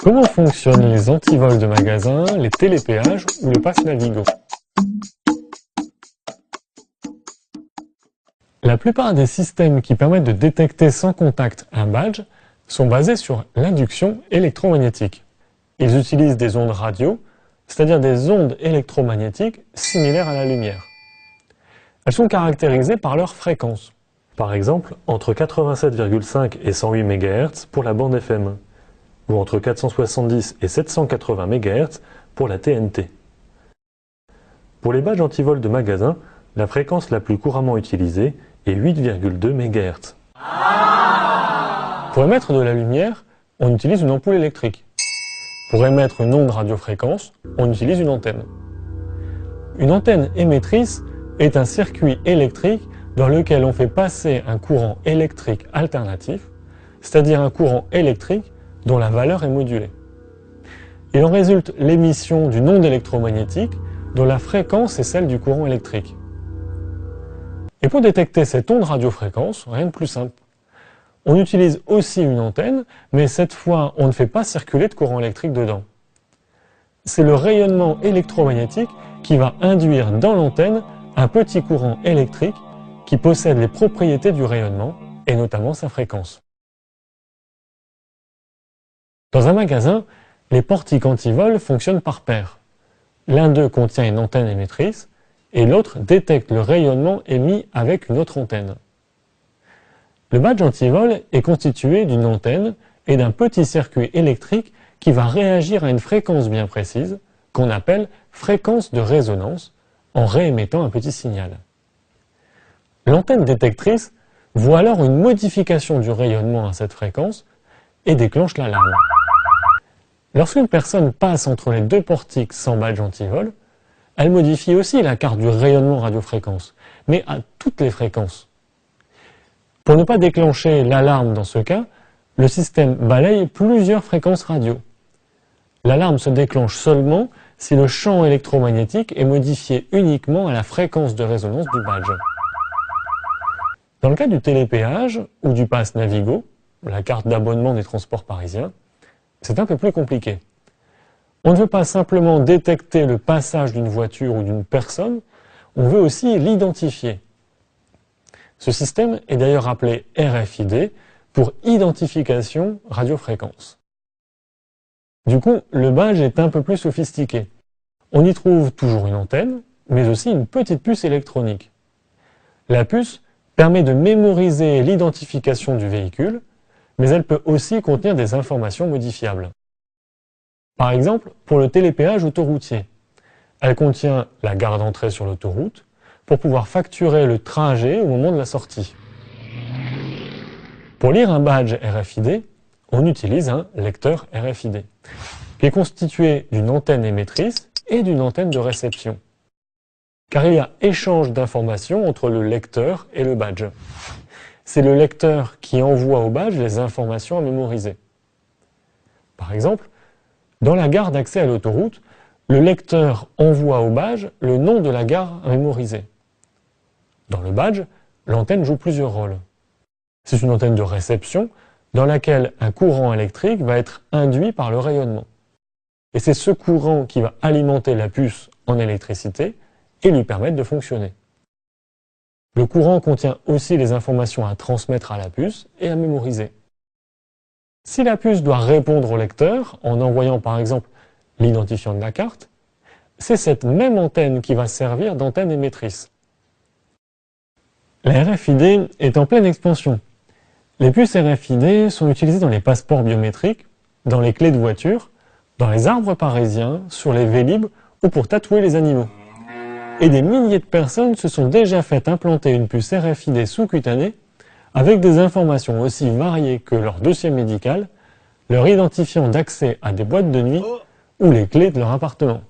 Comment fonctionnent les antivols de magasins, les télépéages ou le pass Navigo? La plupart des systèmes qui permettent de détecter sans contact un badge sont basés sur l'induction électromagnétique. Ils utilisent des ondes radio, c'est-à-dire des ondes électromagnétiques similaires à la lumière. Elles sont caractérisées par leur fréquence. Par exemple, entre 87,5 et 108 MHz pour la bande FM, ou entre 470 et 780 MHz pour la TNT. Pour les badges antivol de magasin, la fréquence la plus couramment utilisée est 8,2 MHz. Pour émettre de la lumière, on utilise une ampoule électrique. Pour émettre une onde radiofréquence, on utilise une antenne. Une antenne émettrice est un circuit électrique dans lequel on fait passer un courant électrique alternatif, c'est-à-dire un courant électrique dont la valeur est modulée. Il en résulte l'émission d'une onde électromagnétique dont la fréquence est celle du courant électrique. Et pour détecter cette onde radiofréquence, rien de plus simple. On utilise aussi une antenne, mais cette fois, on ne fait pas circuler de courant électrique dedans. C'est le rayonnement électromagnétique qui va induire dans l'antenne un petit courant électrique qui possède les propriétés du rayonnement, et notamment sa fréquence. Dans un magasin, les portiques antivol fonctionnent par paire. L'un d'eux contient une antenne émettrice, et l'autre détecte le rayonnement émis avec une autre antenne. Le badge antivol est constitué d'une antenne et d'un petit circuit électrique qui va réagir à une fréquence bien précise, qu'on appelle fréquence de résonance, en réémettant un petit signal. L'antenne détectrice voit alors une modification du rayonnement à cette fréquence et déclenche l'alarme. Lorsqu'une personne passe entre les deux portiques sans badge antivol, elle modifie aussi la carte du rayonnement radiofréquence, mais à toutes les fréquences. Pour ne pas déclencher l'alarme dans ce cas, le système balaye plusieurs fréquences radio. L'alarme se déclenche seulement si le champ électromagnétique est modifié uniquement à la fréquence de résonance du badge. Dans le cas du télépéage ou du pass Navigo, la carte d'abonnement des transports parisiens, c'est un peu plus compliqué. On ne veut pas simplement détecter le passage d'une voiture ou d'une personne, on veut aussi l'identifier. Ce système est d'ailleurs appelé RFID pour identification radiofréquence. Du coup, le badge est un peu plus sophistiqué. On y trouve toujours une antenne, mais aussi une petite puce électronique. La puce permet de mémoriser l'identification du véhicule, mais elle peut aussi contenir des informations modifiables. Par exemple, pour le télépéage autoroutier, elle contient la gare d'entrée sur l'autoroute pour pouvoir facturer le trajet au moment de la sortie. Pour lire un badge RFID, on utilise un lecteur RFID, qui est constitué d'une antenne émettrice et d'une antenne de réception. Car il y a échange d'informations entre le lecteur et le badge. C'est le lecteur qui envoie au badge les informations à mémoriser. Par exemple, dans la gare d'accès à l'autoroute, le lecteur envoie au badge le nom de la gare à mémoriser. Dans le badge, l'antenne joue plusieurs rôles. C'est une antenne de réception dans laquelle un courant électrique va être induit par le rayonnement. Et c'est ce courant qui va alimenter la puce en électricité et lui permettre de fonctionner. Le courant contient aussi les informations à transmettre à la puce et à mémoriser. Si la puce doit répondre au lecteur en envoyant par exemple l'identifiant de la carte, c'est cette même antenne qui va servir d'antenne émettrice. La RFID est en pleine expansion. Les puces RFID sont utilisées dans les passeports biométriques, dans les clés de voiture, dans les arbres parisiens, sur les Vélib ou pour tatouer les animaux. Et des milliers de personnes se sont déjà fait implanter une puce RFID sous-cutanée avec des informations aussi variées que leur dossier médical, leur identifiant d'accès à des boîtes de nuit ou les clés de leur appartement.